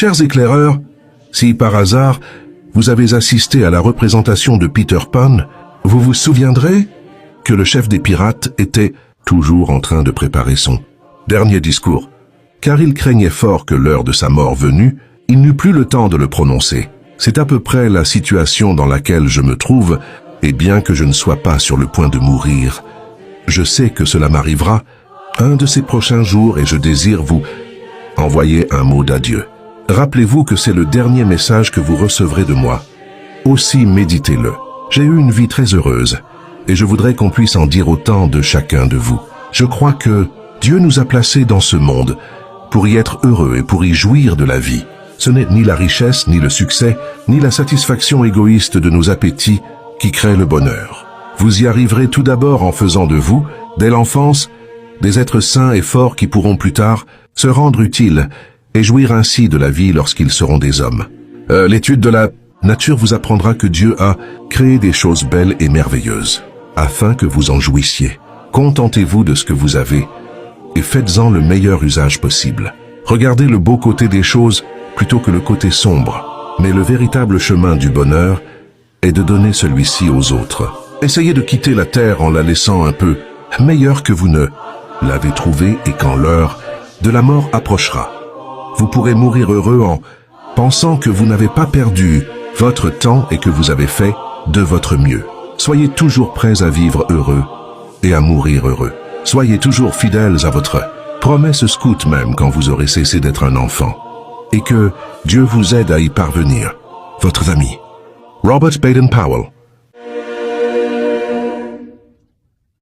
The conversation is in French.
chers éclaireurs, si par hasard vous avez assisté à la représentation de Peter Pan, vous vous souviendrez que le chef des pirates était toujours en train de préparer son dernier discours. Car il craignait fort que l'heure de sa mort venue, il n'eut plus le temps de le prononcer. C'est à peu près la situation dans laquelle je me trouve, et bien que je ne sois pas sur le point de mourir, je sais que cela m'arrivera un de ces prochains jours et je désire vous envoyer un mot d'adieu. Rappelez-vous que c'est le dernier message que vous recevrez de moi. Aussi méditez-le. J'ai eu une vie très heureuse, et je voudrais qu'on puisse en dire autant de chacun de vous. Je crois que Dieu nous a placés dans ce monde pour y être heureux et pour y jouir de la vie. Ce n'est ni la richesse, ni le succès, ni la satisfaction égoïste de nos appétits qui crée le bonheur. Vous y arriverez tout d'abord en faisant de vous, dès l'enfance, des êtres sains et forts qui pourront plus tard se rendre utiles et jouir ainsi de la vie lorsqu'ils seront des hommes. L'étude de la nature vous apprendra que Dieu a créé des choses belles et merveilleuses, afin que vous en jouissiez. Contentez-vous de ce que vous avez et faites-en le meilleur usage possible. Regardez le beau côté des choses plutôt que le côté sombre. Mais le véritable chemin du bonheur est de donner celui-ci aux autres. Essayez de quitter la terre en la laissant un peu meilleure que vous ne l'avez trouvée, et quand l'heure de la mort approchera, vous pourrez mourir heureux en pensant que vous n'avez pas perdu votre temps et que vous avez fait de votre mieux. Soyez toujours prêts à vivre heureux et à mourir heureux. Soyez toujours fidèles à votre promesse scout même quand vous aurez cessé d'être un enfant. Et que Dieu vous aide à y parvenir. Votre ami, Robert Baden-Powell.